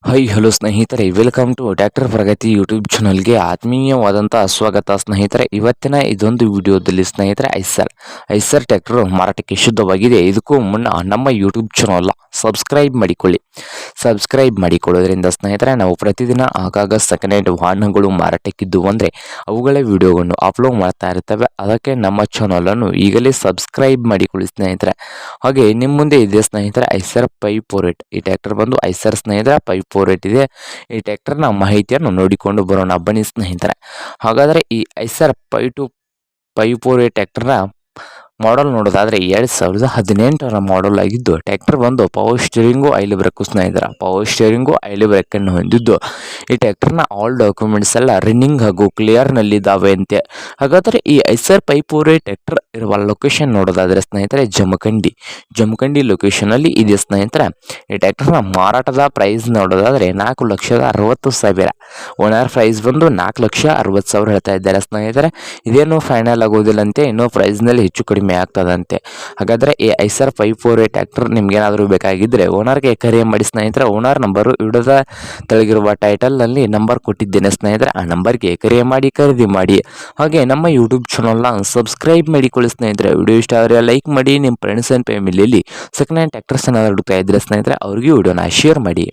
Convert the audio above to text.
Hello ಸ್ನೇಹಿತರೆ, welcome to tractor Pragati YouTube ಚಾನಲ್ಗೆ ಆತ್ಮೀಯವಾದಂಥ ಸ್ವಾಗತ ಸ್ನೇಹಿತರೆ. ಇವತ್ತಿನ ಇದೊಂದು ವಿಡಿಯೋದಲ್ಲಿ ಸ್ನೇಹಿತರೆ ಐಸರ್ ಟ್ರ್ಯಾಕ್ಟರ್ ಮಾರಾಟಕ್ಕೆ ಶುದ್ಧವಾಗಿದೆ. ಇದಕ್ಕೂ ಮುನ್ನ ನಮ್ಮ ಯೂಟ್ಯೂಬ್ ಚಾನಲ್ ಸಬ್ಸ್ಕ್ರೈಬ್ ಮಾಡಿಕೊಳ್ಳಿ. ಸಬ್ಸ್ಕ್ರೈಬ್ ಮಾಡಿಕೊಳ್ಳೋದ್ರಿಂದ ಸ್ನೇಹಿತರೆ ನಾವು ಪ್ರತಿದಿನ ಆಗಾಗ ಸೆಕೆಂಡ್ ಹ್ಯಾಂಡ್ ವಾಹನಗಳು ಮಾರಾಟಕ್ಕಿದ್ದು ಅಂದರೆ ಅವುಗಳ ವಿಡಿಯೋವನ್ನು ಅಪ್ಲೋಡ್ ಮಾಡ್ತಾ ಇರ್ತವೆ. ಅದಕ್ಕೆ ನಮ್ಮ ಚಾನಲನ್ನು ಈಗಲೇ ಸಬ್ಸ್ಕ್ರೈಬ್ ಮಾಡಿಕೊಳ್ಳಿ ಸ್ನೇಹಿತರೆ. ಹಾಗೆ ನಿಮ್ಮ ಮುಂದೆ ಇದೆ ಸ್ನೇಹಿತರೆ ಐಸರ್ 548. ಈ ಟ್ರ್ಯಾಕ್ಟರ್ ಬಂದು ಐಸರ್ ಸ್ನೇಹಿತರೆ 548 ಇದೆ. ಈ ಟ್ರ್ಯಾಕ್ಟರ್ನ ಮಾಹಿತಿಯನ್ನು ನೋಡಿಕೊಂಡು ಬರೋಣ ಬನ್ನಿ ಸ್ನೇಹಿತರೆ. ಹಾಗಾದರೆ ಈ ಐಸರ್ 548 ಟ್ರ್ಯಾಕ್ಟರ್ನ ಮಾಡಲ್ ನೋಡೋದಾದರೆ 2018 ಮಾಡಲ್ ಆಗಿದ್ದು, ಟ್ರ್ಯಾಕ್ಟರ್ ಬಂದು ಪವರ್ ಸ್ಟೀರಿಂಗು ಆಯಿಲ್ ಬ್ರೇಕು ಸ್ನೇಹಿತರೆ. ಪವರ್ ಸ್ಟೀರಿಂಗು ಆಯಿಲ್ ಬ್ರೇಕನ್ನು ಹೊಂದಿದ್ದು ಈ ಟ್ರ್ಯಾಕ್ಟರ್ನ ಆಲ್ ಡಾಕ್ಯುಮೆಂಟ್ಸ್ ಎಲ್ಲ ರನ್ನಿಂಗ್ ಹಾಗೂ ಕ್ಲಿಯರ್ನಲ್ಲಿದ್ದಾವೆ ಅಂತೆ. ಹಾಗಾದರೆ ಈ ಐಸರ್ 548 ಟ್ರ್ಯಾಕ್ಟರ್ ಇರುವ ಲೊಕೇಶನ್ ನೋಡೋದಾದರೆ ಸ್ನೇಹಿತರೆ ಜಮಖಂಡಿ ಲೊಕೇಶನಲ್ಲಿ ಇದೆ ಸ್ನೇಹಿತರೆ. ಈ ಟ್ರ್ಯಾಕ್ಟರ್ನ ಮಾರಾಟದ ಪ್ರೈಸ್ ನೋಡೋದಾದರೆ 4,60,000. ಓನರ್ ಪ್ರೈಸ್ ಬಂದು 4,60,000 ಹೇಳ್ತಾ ಇದ್ದಾರೆ ಸ್ನೇಹಿತರೆ. ಇದೇನು ಫೈನಲ್ ಆಗೋದಿಲ್ಲಂತೆ, ಇನ್ನೂ ಪ್ರೈಸ್ನಲ್ಲಿ ಹೆಚ್ಚು ಕಡಿಮೆ ಆಗ್ತದಂತೆ. ಹಾಗಾದರೆ ಈ ಐಸರ್ 548 ಟ್ರ್ಯಾಕ್ಟರ್ ನಿಮ್ಗೇನಾದರೂ ಬೇಕಾಗಿದ್ದರೆ ಓನರ್ಗೆ ಕರೆ ಮಾಡಿ ಸ್ನೇಹಿತರೆ. ಓನರ್ ನಂಬರು ವಿಡಿಯೋದ ತೆಳಗಿರುವ ಟೈಟಲ್ನಲ್ಲಿ ನಂಬರ್ ಕೊಟ್ಟಿದ್ದೇನೆ ಸ್ನೇಹಿತರೆ. ಆ ನಂಬರ್ಗೆ ಕರೆ ಮಾಡಿ ಖರೀದಿ ಮಾಡಿ. ಹಾಗೆ ನಮ್ಮ ಯೂಟ್ಯೂಬ್ ಚಾನಲ್ನ ಸಬ್ಸ್ಕ್ರೈಬ್ ಮಾಡಿಕೊಳ್ಳಿ ಸ್ನೇಹಿತರೆ. ವಿಡಿಯೋ ಇಷ್ಟ ಆದರೆ ಲೈಕ್ ಮಾಡಿ. ನಿಮ್ಮ ಫ್ರೆಂಡ್ಸ್ ಆ್ಯಂಡ್ ಫ್ಯಾಮಿಲಿಯಲ್ಲಿ ಸೆಕೆಂಡ್ ಹ್ಯಾಂಡ್ ಟ್ರ್ಯಾಕ್ಟರ್ಸ್ ಏನಾದರೂ ಹುಡುಕ್ತಾ ಇದ್ದರೆ ಸ್ನೇಹಿತರೆ ಅವ್ರಿಗೆ ವಿಡಿಯೋನ ಶೇರ್ ಮಾಡಿ.